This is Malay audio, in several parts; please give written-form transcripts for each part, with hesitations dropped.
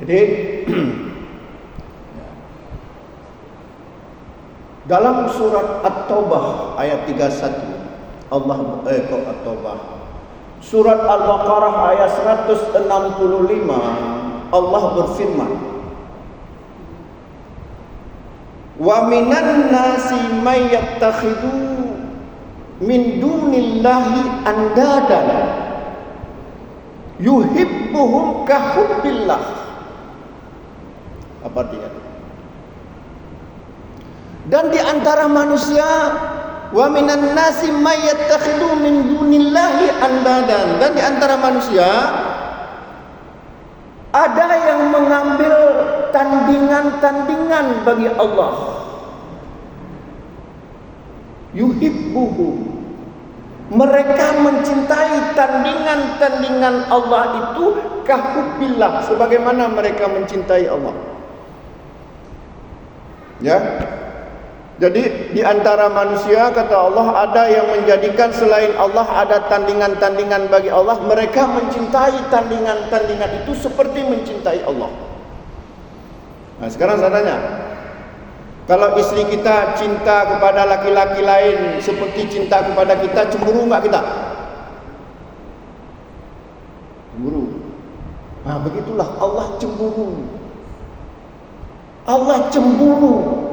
Jadi dalam surat At-Taubah ayat 31 At-Taubah, surat Al-Baqarah ayat 165 Allah berfirman, wa minan nasi may yattakhidhu min dunillahi andadan yuhibbuhum ka hubbillah. Apa artinya? Dan di antara manusia, wa minan nasi may yattakhidhu min dunillahi andadan, dan di antara manusia ada yang mengambil tandingan-tandingan bagi Allah. Yuhibbuhum, mereka mencintai tandingan-tandingan Allah itu kahubbillah, sebagaimana mereka mencintai Allah. Ya. Jadi di antara manusia, kata Allah, ada yang menjadikan selain Allah ada tandingan-tandingan bagi Allah. Mereka mencintai tandingan-tandingan itu seperti mencintai Allah. Nah, sekarang saya tanya, kalau istri kita cinta kepada laki-laki lain seperti cinta kepada kita, cemburu enggak kita? Cemburu. Nah, begitulah Allah cemburu. Allah cemburu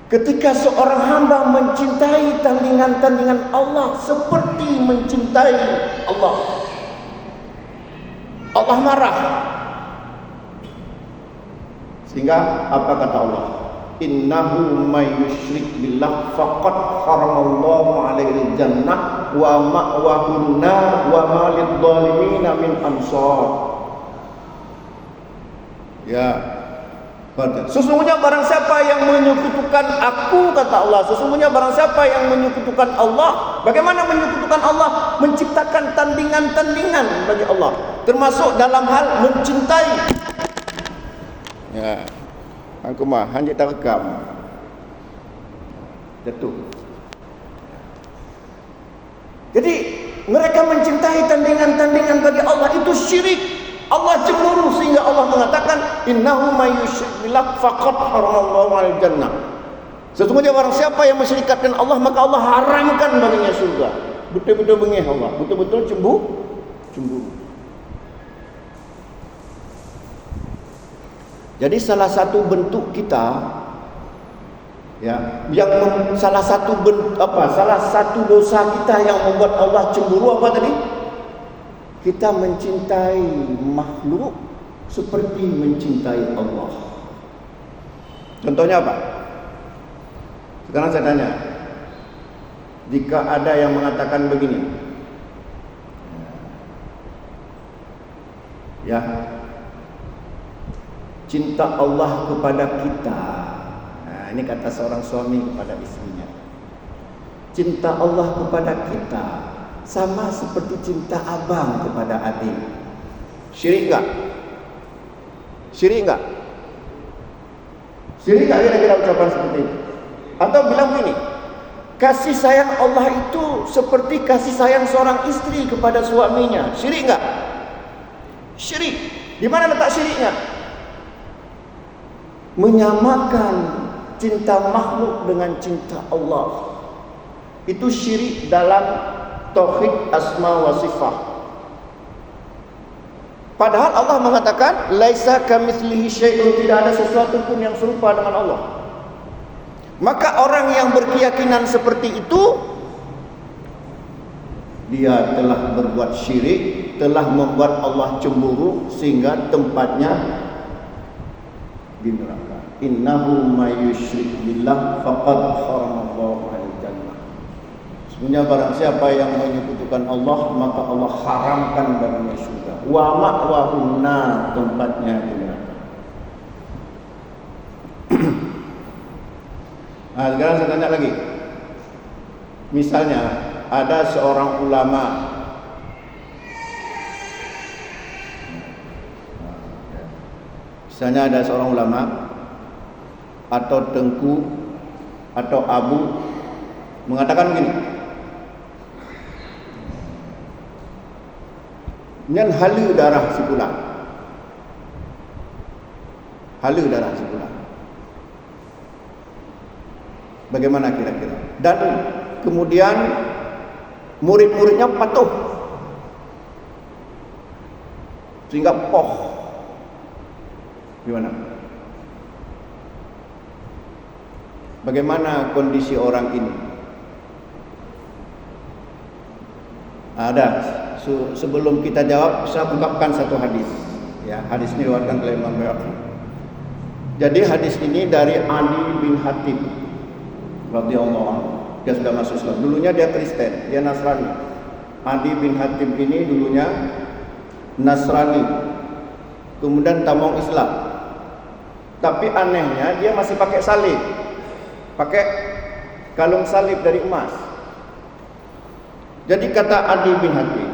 ketika seorang hamba mencintai tandingan-tandingan Allah seperti mencintai Allah. Allah marah. Sehingga apa kata Allah? Innahu may yusyrik billah faqad haramallahu alaihi jannah wa ma'wahun nar wa ma lidh-dhalimin min ansar. Ya. Sesungguhnya barang siapa yang menyekutukan aku, kata Allah, sesungguhnya barang siapa yang menyekutukan Allah. Bagaimana menyekutukan Allah? Menciptakan tandingan-tandingan bagi Allah, termasuk dalam hal mencintai. Ya, aku mah hanya terekam jatuh. Jadi mereka mencintai tandingan-tandingan bagi Allah, itu syirik. Allah cemburu sehingga Allah mengatakan innahu may yusyrik billah faqad haramallahu alaihi jannah. Sesungguhnya barang siapa yang mensyirikatkan Allah, maka Allah haramkan baginya surga. Betul-betul bengih Allah, betul-betul cemburu. Jadi salah satu bentuk kita, ya, salah satu dosa kita yang membuat Allah cemburu apa tadi? Kita mencintai makhluk seperti mencintai Allah. Contohnya apa? Sekarang saya tanya, jika ada yang mengatakan begini, ya, cinta Allah kepada kita. Nah, ini kata seorang suami kepada istrinya. Cinta Allah kepada kita sama seperti cinta abang kepada adik. Syirik enggak? Syirik enggak? Syirik enggak kira-kira ucapan seperti itu? Atau bilang begini, kasih sayang Allah itu seperti kasih sayang seorang istri kepada suaminya. Syirik enggak? Syirik. Di mana letak syiriknya? Menyamakan cinta makhluk dengan cinta Allah. Itu syirik dalam tauhid asma wa sifat. Padahal Allah mengatakan laisa kamitslihi syai'un, tidak ada sesuatu pun yang serupa dengan Allah. Maka orang yang berkeyakinan seperti itu, dia telah berbuat syirik, telah membuat Allah cemburu sehingga tempatnya di neraka. Innahu may yusyrik billah faqad haramallahu alaihi jannah. Sesungguhnya barang siapa yang menyekutukan Allah, maka Allah haramkan baginya surga. Wa ma'wahun nar, tempatnya di neraka. Nah, sekarang saya tanya lagi. Misalnya ada seorang ulama, misalnya ada seorang ulama atau tengku atau abu mengatakan begini, nyan halu darah si fulan. hala darah sebulan. Bagaimana kira-kira? Dan kemudian murid-muridnya patuh sehingga poh. Gimana? Bagaimana kondisi orang ini? Ada. Sebelum kita jawab, saya ungkapkan satu hadis. Ya, hadis ini diriwayatkan oleh Imam Bayhaqi. Jadi hadis ini dari Ali bin Hatim radhiyallahu anhu. Dia sudah masuk Islam. Dulunya dia Kristen, dia Nasrani. Ali bin Hatim ini dulunya Nasrani. Kemudian tamong Islam. Tapi anehnya dia masih pakai salib. Pakai kalung salib dari emas. Jadi kata Ali bin Hatim,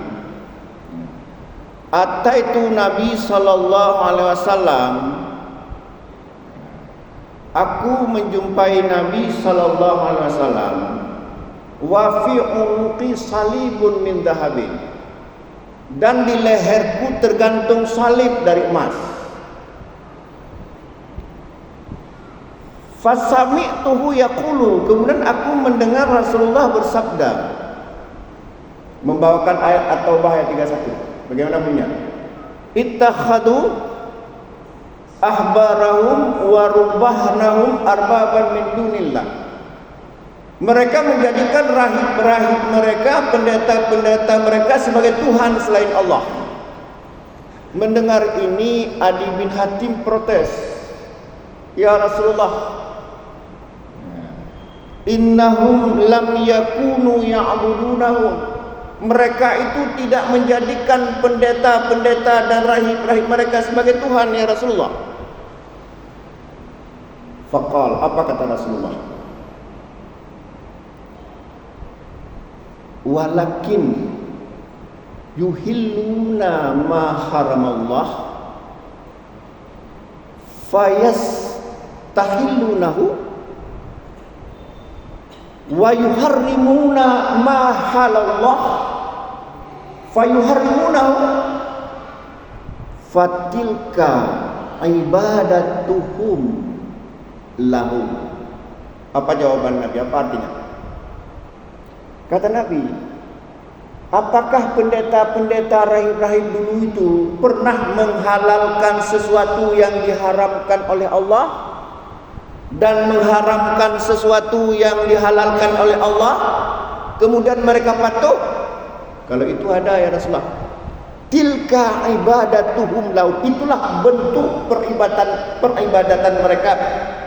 ataitu Nabi sallallahu alaihi wasallam, aku menjumpai Nabi sallallahu alaihi wasallam, wa fi unuqi salibun min dhahabin, dan di leherku tergantung salib dari emas. Fasami'tuhu yaqulu, kemudian aku mendengar Rasulullah bersabda, membawakan ayat At-Taubah ayat 31. Bagaimana bunyinya? Ittakhadu ahbarahum wa rubbahnahum arbaban min dunillah. Mereka menjadikan rahib-rahib mereka, pendeta-pendeta mereka sebagai Tuhan selain Allah. Mendengar ini, Adi bin Hatim protes. Ya Rasulullah, innahum lam yakunu ya'budunahum. Mereka itu tidak menjadikan pendeta-pendeta dan rahib-rahib mereka sebagai Tuhan, ya Rasulullah. Faqal, apa kata Rasulullah? Walakin yuhilluna ma haramallah fayastahillunahu wa yuharrimuna ma halallah fayuharrimunahu fatilka ibadatuhum lahu. Apa jawaban Nabi? Apa artinya? Kata Nabi, apakah pendeta-pendeta rahib-rahib dulu itu pernah menghalalkan sesuatu yang diharamkan oleh Allah dan mengharamkan sesuatu yang dihalalkan oleh Allah, kemudian mereka patuh? Kalau itu ada, ya Rasulullah, tilka ibadatuhum lau, itulah bentuk peribadatan mereka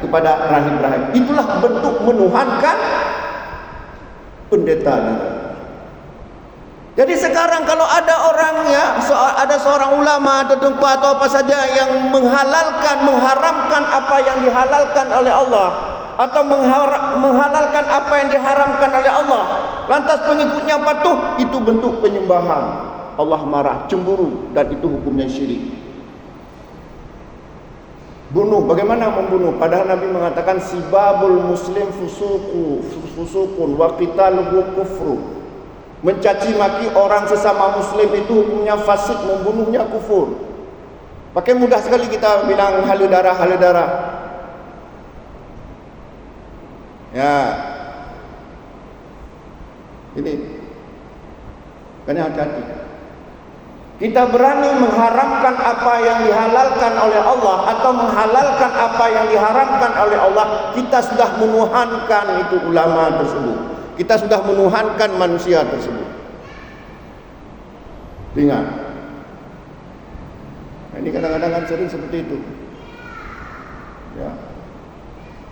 kepada rahib-rahib, itulah bentuk menuhankan pendeta. Jadi sekarang kalau ada orangnya, ada seorang ulama atau tempat atau apa saja yang mengharamkan apa yang dihalalkan oleh Allah, atau menghalalkan apa yang diharamkan oleh Allah, lantas pengikutnya patuh, itu bentuk penyembahan. Allah marah, cemburu, dan itu hukumnya syirik. Bunuh, bagaimana membunuh? Padahal Nabi mengatakan sibabul muslim fusukun wa qitaluhu kufru. Mencaci maki orang sesama muslim itu hukumnya fasik, membunuhnya kufur. Pakai mudah sekali kita bilang halu darah. Ya. Ini kan hati-hati. Kita berani mengharamkan apa yang dihalalkan oleh Allah atau menghalalkan apa yang diharamkan oleh Allah, kita sudah menuhankan itu ulama tersebut. Kita sudah menuhankan manusia tersebut. Ingat. Ini kadang-kadang kan sering seperti itu. Ya.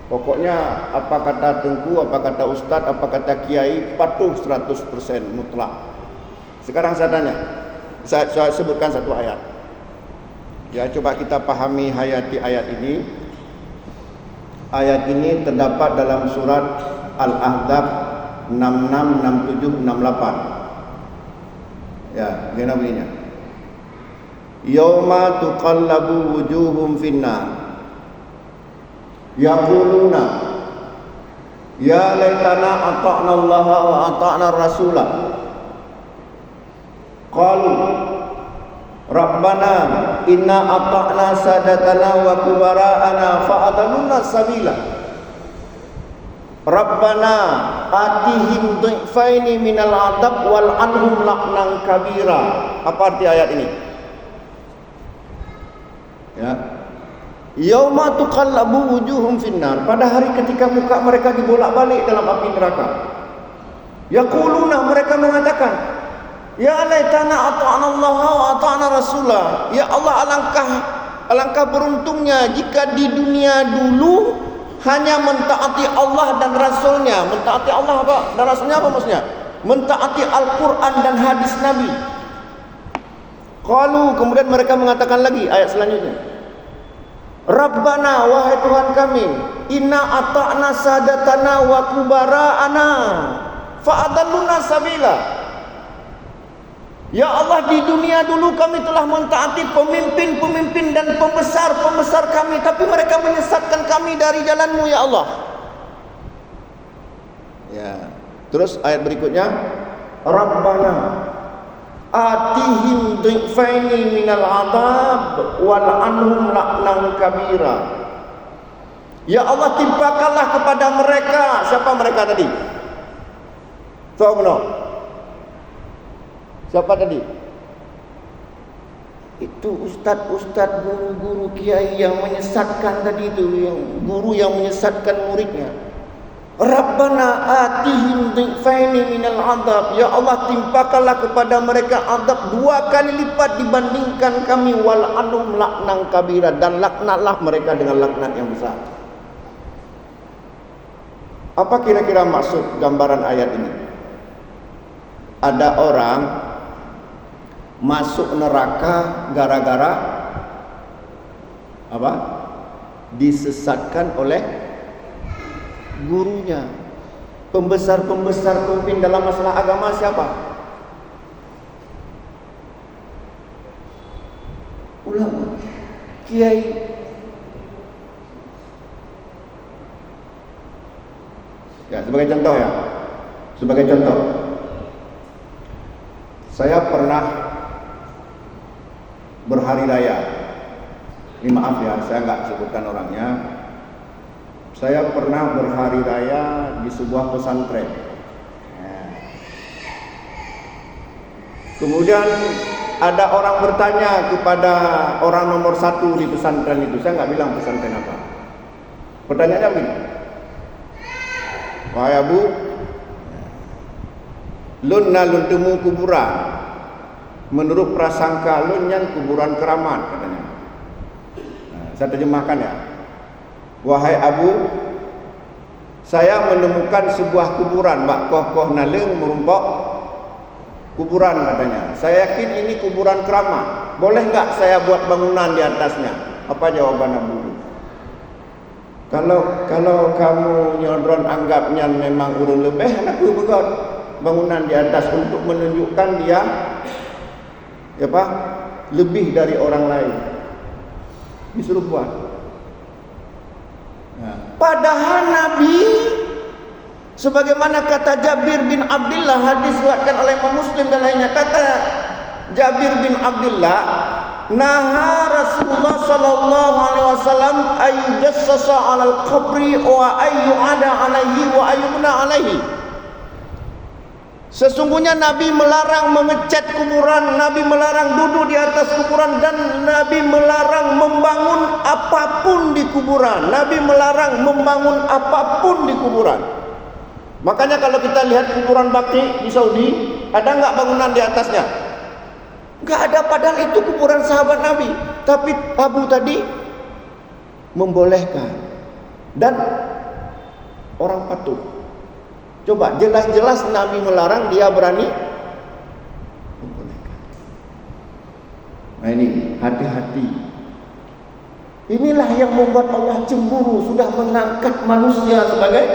Pokoknya apa kata tengku, apa kata ustaz, apa kata kiai, patuh 100% mutlak. Sekarang saya tanya, saya sebutkan satu ayat. Ya, coba kita pahami, hayati ayat ini. Ayat ini terdapat dalam surat Al-Ahzab 66, 67, 68. Ya, bagaimana bunyinya? Yauma tuqallabu wujuhum finnar yaquluna ya laitana ata'na Allah wa ata'na Rasulah. Qalu Rabbana inna ata'na sadatana wa kubara'ana fa'adaluna sabila. Rabbana atihim dhi'faini minal adab wal anhum la'nan kabira. Apa arti ayat ini? Ya. Yauma tuqallabu wujuhum finnar. Pada hari ketika muka mereka dibolak-balik dalam api neraka. Yaquluna, mereka mengatakan, ya laitana ata'na Allah wa ata'na Rasulah. Ya Allah, alangkah beruntungnya jika di dunia dulu hanya mentaati Allah dan Rasulnya. Mentaati Allah apa? Dan Rasulnya apa maksudnya? Mentaati Al-Quran dan hadis Nabi. Qalu, kemudian mereka mengatakan lagi ayat selanjutnya, Rabbana, wahai Tuhan kami, inna ata'na sadatana wa kubara'ana fa'adalluna sabila. Ya Allah, di dunia dulu kami telah mentaati pemimpin-pemimpin dan pembesar-pembesar kami, tapi mereka menyesatkan kami dari jalan-Mu, ya Allah. Ya. Terus ayat berikutnya, Rabbana atihim dhi'faini minal adab wal anhum la'nan kabira. Ya Allah, timpakanlah kepada mereka. Siapa mereka tadi? Tahu belum? Siapa tadi? Itu ustaz-ustaz, guru-guru kiai yang menyesatkan tadi itu, yang guru yang menyesatkan muridnya. Rabbana atihim dhi'faini minal adab. Ya Allah, timpakanlah kepada mereka adab 2 kali lipat dibandingkan kami, wal anhum la'nan kabira, dan laknatlah mereka dengan laknat yang besar. Apa kira-kira maksud gambaran ayat ini? Ada orang masuk neraka gara-gara apa? Disesatkan oleh gurunya. Pembesar-pembesar pemimpin dalam masalah agama siapa? Ulama, kiai. Ya, sebagai contoh ya. Sebagai contoh, saya pernah berhari raya. Ini maaf ya, saya nggak sebutkan orangnya. Saya pernah berhari raya di sebuah pesantren. Kemudian ada orang bertanya kepada orang nomor 1 di pesantren itu. Saya nggak bilang pesantren apa. Pertanyaannya begini, wahai Abu, lun temu kuburan. Menurut prasangka lun yang kuburan keramat, katanya. Saya terjemahkan ya. Wahai Abu, saya menemukan sebuah kuburan, mak koh naleng merumpok kuburan, katanya. Saya yakin ini kuburan keramat. Boleh enggak saya buat bangunan di atasnya? Apa jawaban Abu? Kalau kamu nyodron anggapnya memang urun lebih, aku buat bangunan di atas untuk menunjukkan dia apa? Lebih dari orang lain. Disuruh buat. Padahal Nabi, sebagaimana kata Jabir bin Abdullah, hadis diriwayatkan oleh Imam Muslim dan lainnya, kata Jabir bin Abdullah, naha Rasulullah sallallahu alaihi wasallam ayujassasa 'alal qabri wa ayyu'ada 'alaihi wa ayyubna 'alaihi. Sesungguhnya Nabi melarang mengecat kuburan, Nabi melarang duduk di atas kuburan, dan Nabi melarang membangun apapun di kuburan. Nabi melarang membangun apapun di kuburan. Makanya kalau kita lihat kuburan Baqi di Saudi, ada enggak bangunan di atasnya? Enggak ada, padahal itu kuburan sahabat Nabi. Tapi Abu tadi membolehkan, dan orang patuh. Coba, jelas-jelas Nabi melarang, dia berani membolehkan. Nah ini, hati-hati. Inilah yang membuat Allah cemburu, sudah mengangkat manusia sebagai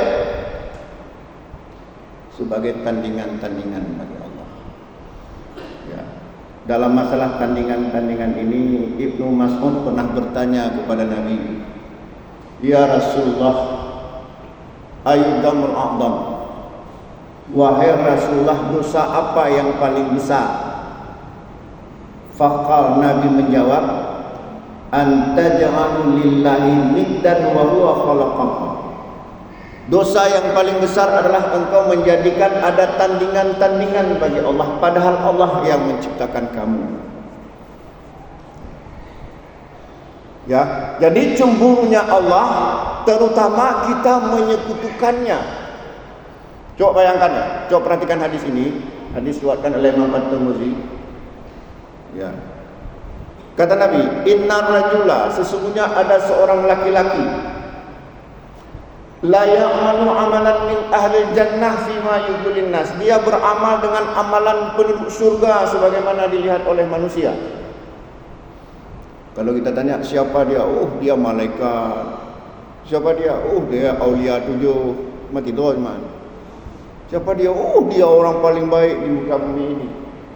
tandingan-tandingan bagi Allah. Ya. Dalam masalah tandingan-tandingan ini, Ibnu Mas'ud pernah bertanya kepada Nabi, ya Rasulullah, ayyudamul a'dam, wahai Rasulullah, dosa apa yang paling besar? Faqal, Nabi menjawab, anta ja'alu lillahi niddan wa huwa khalaqaka. Dosa yang paling besar adalah engkau menjadikan ada tandingan-tandingan bagi Allah, padahal Allah yang menciptakan kamu. Ya, jadi cemburunya Allah terutama kita menyekutukannya. Coba bayangkan ya, coba perhatikan hadis ini. Hadis diriwayatkan oleh Imam At-Tirmidzi. Ya. Kata Nabi, innar rajula, sesungguhnya ada seorang laki-laki, la ya'malu amalan min ahli jannah fima yubulin nas. Dia beramal dengan amalan penduduk surga sebagaimana dilihat oleh manusia. Kalau kita tanya siapa dia, oh dia malaikat. Siapa dia? Oh dia aulia 7 mati doiman. Siapa dia? Oh dia orang paling baik di muka bumi ini.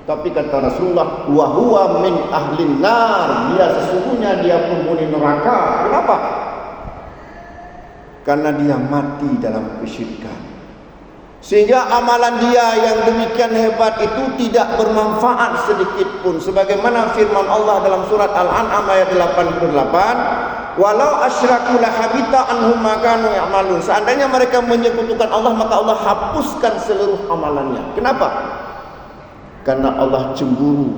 Tapi kata Rasulullah, wa huwa min ahlin nar. Dia sesungguhnya dia penghuni neraka. Kenapa? Karena dia mati dalam kesyirikan. Sehingga amalan dia yang demikian hebat itu tidak bermanfaat sedikit pun. Sebagaimana firman Allah dalam surat Al-An'am ayat 88, walau asyraku lahabita anhum ma kanu ya'malun. Seandainya mereka menyekutukan Allah, maka Allah hapuskan seluruh amalannya. Kenapa? Karena Allah cemburu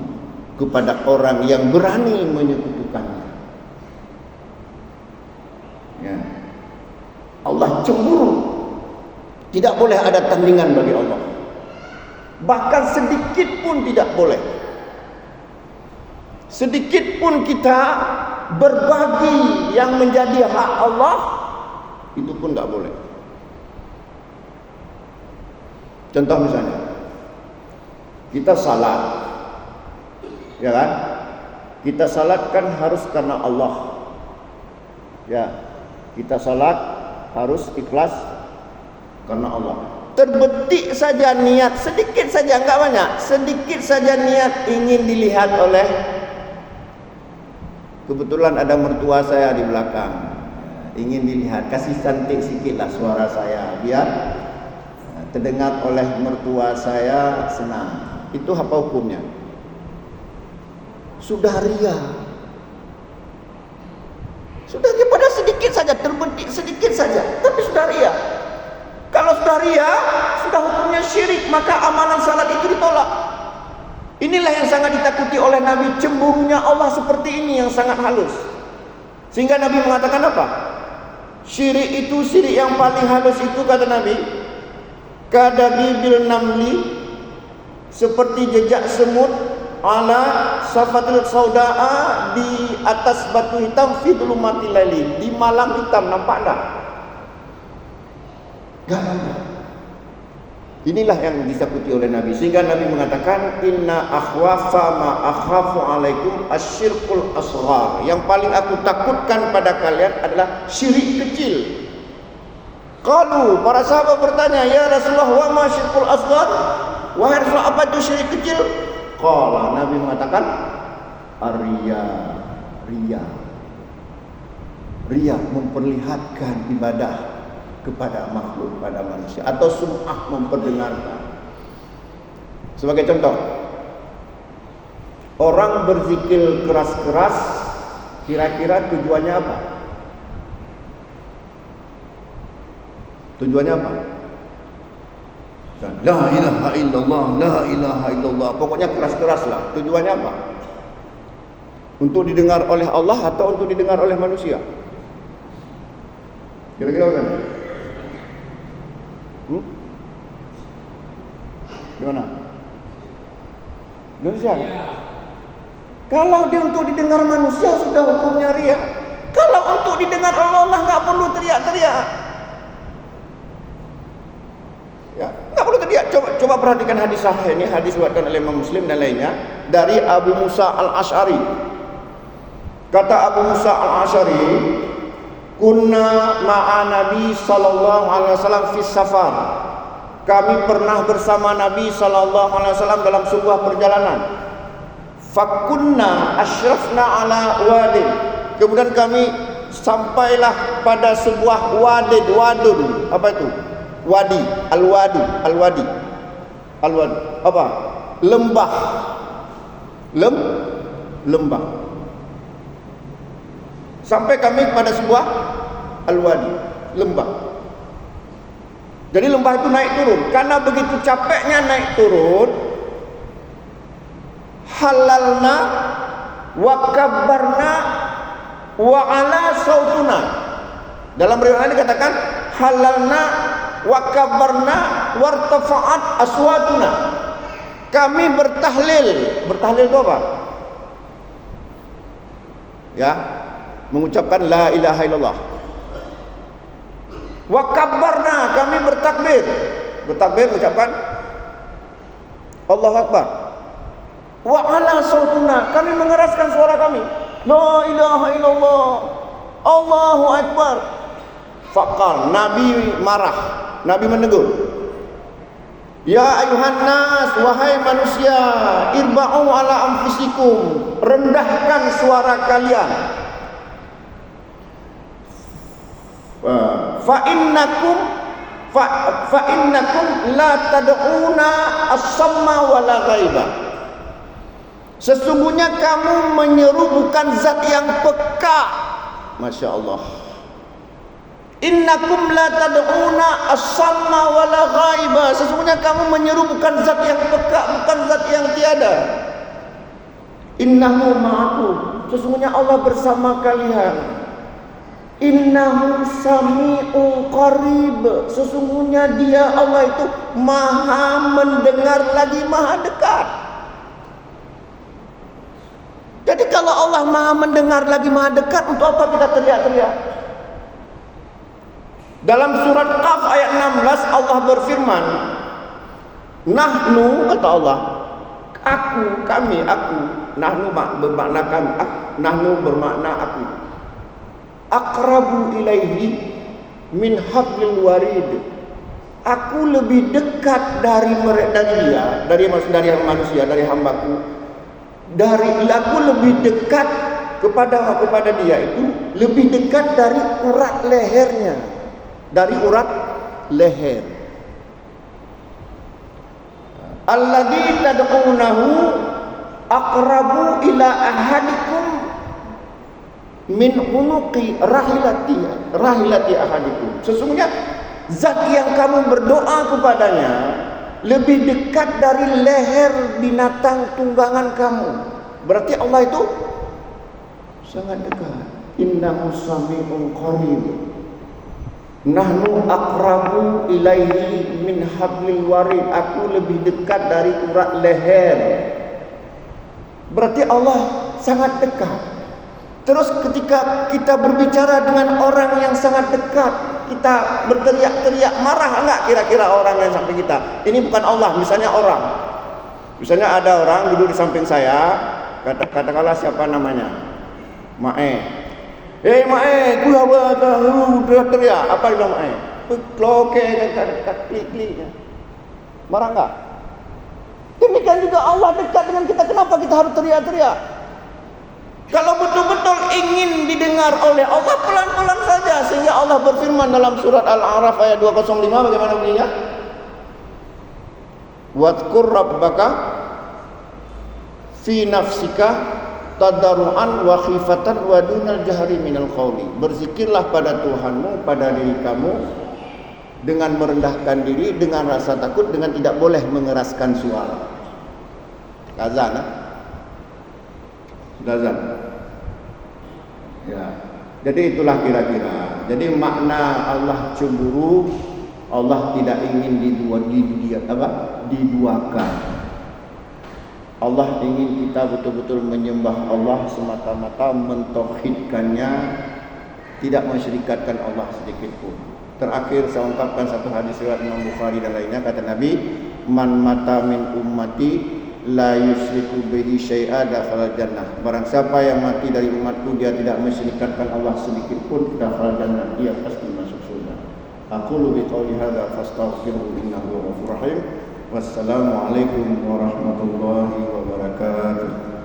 kepada orang yang berani menyekutukannya. Ya. Allah cemburu. Tidak boleh ada tandingan bagi Allah. Bahkan sedikit pun tidak boleh. Sedikit pun kita berbagi yang menjadi hak Allah, itu pun tidak boleh. Contoh misalnya, kita salat, ya kan? Kita salat kan harus karena Allah. Ya, kita salat harus ikhlas karena Allah. Terbetik saja niat, sedikit saja, enggak banyak, sedikit saja niat ingin dilihat oleh, kebetulan ada mertua saya di belakang, ingin dilihat, kasih cantik sikitlah suara saya biar terdengar oleh mertua saya senang. Itu apa hukumnya? Sudah ria. Sudah pada sedikit saja, terbetik sedikit saja, tapi sudah ria. Kalau sudah ria, sudah hukumnya syirik, maka amalan salat itu ditolak. Inilah yang sangat ditakuti oleh Nabi, cemburunya Allah seperti ini yang sangat halus. Sehingga Nabi mengatakan apa? Syirik itu, syirik yang paling halus itu, kata Nabi, kadabi bil namli, seperti jejak semut ala safatil saudaa, di atas batu hitam fi dhulumatil laili, di malam hitam, nampak tak? Gak ada. Inilah yang ditakuti oleh Nabi. Sehingga Nabi mengatakan, inna akhwafa ma akhafu alaikum asyirkul asghar. Yang paling aku takutkan pada kalian adalah syirik kecil. Qalu, para sahabat bertanya, ya Rasulullah, wa ma syirkul asghar? Wahai Rasulullah, apa itu syirik kecil? Qala, Nabi mengatakan, Ria memperlihatkan ibadah kepada makhluk, pada manusia, atau sum'ah, memperdengarkan. Sebagai contoh, orang berzikir keras-keras, kira-kira tujuannya apa? Tujuannya apa? La ilaha illallah, la ilaha illallah. Pokoknya keras-keras lah. Tujuannya apa? Untuk didengar oleh Allah atau untuk didengar oleh manusia? Kira-kira kan? Gimana? Indonesia? Kalau dia untuk didengar manusia sudah hukumnya riya. Kalau untuk didengar Allah nggak perlu teriak-teriak. Ya, nggak perlu teriak. Coba perhatikan hadis sahih ini, hadis diriwayatkan oleh Imam Muslim dan lainnya dari Abu Musa Al-Asy'ari. Kata Abu Musa Al-Asy'ari, kunna ma'a Nabi sallallahu alaihi wasallam fi safar. Kami pernah bersama Nabi sallallahu alaihi wasallam dalam sebuah perjalanan. Fakunna asyrafna ala wadin. Kemudian kami sampailah pada sebuah wadun. Apa itu? Wadi, al-wadi. Apa? Lembah. lembah. Sampai kami pada sebuah al-wadi, lembah. Jadi lembah itu naik turun. Karena begitu capeknya naik turun, halalna wa kabbarna wa ala sautuna. Dalam riwayat ini dikatakan halalna wa kabbarna wartafa'at aswatuna. Kami bertahlil. Bertahlil itu apa? Ya, mengucapkan la ilaha illallah. Wa kabbarna, kami bertakbir. Bertakbir mengucapkan Allahu Akbar. Wa ala sautuna, kami mengeraskan suara kami. La ilaha illallah. Allahu Akbar. Faqal, Nabi marah. Nabi menegur. Ya ayuhan nas, wahai manusia, irba'u ala anfusikum, rendahkan suara kalian. Fa innakum la tad'una as-samma wala ghaiba. Sesungguhnya kamu menyeru bukan zat yang peka. Masya Allah. Innakum la tad'una as-samma wala ghaiba. Sesungguhnya kamu menyeru bukan zat yang peka, bukan zat yang tiada. Innahu ma'akum. Sesungguhnya Allah bersama kalian. Innahu sami'un qarib. Sesungguhnya dia Allah itu maha mendengar lagi maha dekat. Jadi kalau Allah maha mendengar lagi maha dekat, untuk apa kita teriak-teriak? Dalam surat Qaf ayat 16 Allah berfirman, nahnu, kata Allah, aku, kami, aku. Nahnu bermakna kami, nahnu bermakna aku. Aqrabu ilaihi min hablil warid. Aku lebih dekat dari dia, dari manusia, dari hambaku. Aku lebih dekat kepada dia itu lebih dekat dari urat lehernya, dari urat leher. Alladzi tad'unahu aqrabu ila ahadikum min unuqi rahilati ahadikum. Sesungguhnya zat yang kamu berdoa kepadanya lebih dekat dari leher binatang tunggangan kamu. Berarti Allah itu sangat dekat. Innahu sami'un qarib. Nahnu aqrabu ilaihi min hablil warid. Aku lebih dekat dari urat leher. Berarti Allah sangat dekat. Terus ketika kita berbicara dengan orang yang sangat dekat, kita berteriak-teriak, marah enggak kira-kira orang yang samping kita? Ini bukan Allah, misalnya orang. Misalnya ada orang duduk di samping saya, katakanlah siapa namanya? Mae. Mae, gua teriak. Apa dia bilang Mae? Kloke klik-kliknya. Marah enggak? Demikian juga Allah dekat dengan kita, kenapa kita harus teriak-teriak? Kalau betul-betul ingin didengar oleh Allah, pelan-pelan saja. Sehingga Allah berfirman dalam surat Al-A'raf ayat 205, bagaimana bunyinya? Wadhkur rabbaka fi nafsika tadarruan wa khifatan wa dunal jahri minal qawli. Berzikirlah pada Tuhanmu, pada diri kamu, dengan merendahkan diri, dengan rasa takut, dengan tidak boleh mengeraskan suara. Azan, azan. Ya. Jadi itulah kira-kira. Jadi makna Allah cemburu, Allah tidak ingin diduakan. Allah ingin kita betul-betul menyembah Allah semata-mata, mentauhidkannya, tidak mensyirikatkan Allah sedikit pun. Terakhir saya ungkapkan satu hadis riwayat Imam Bukhari dan lainnya, kata Nabi, man mata min ummati la yusyriku bihi syai'a dakhala jannah. Barang siapa yang mati dari umatku dia tidak mensyirikatkan Allah sedikit pun, dakhala jannah, dia pasti masuk surga. Aqulu biqauli hadza fastaghfiruhu innahu ghafurur rahim. Wassalamu alaikum warahmatullahi wabarakatuh.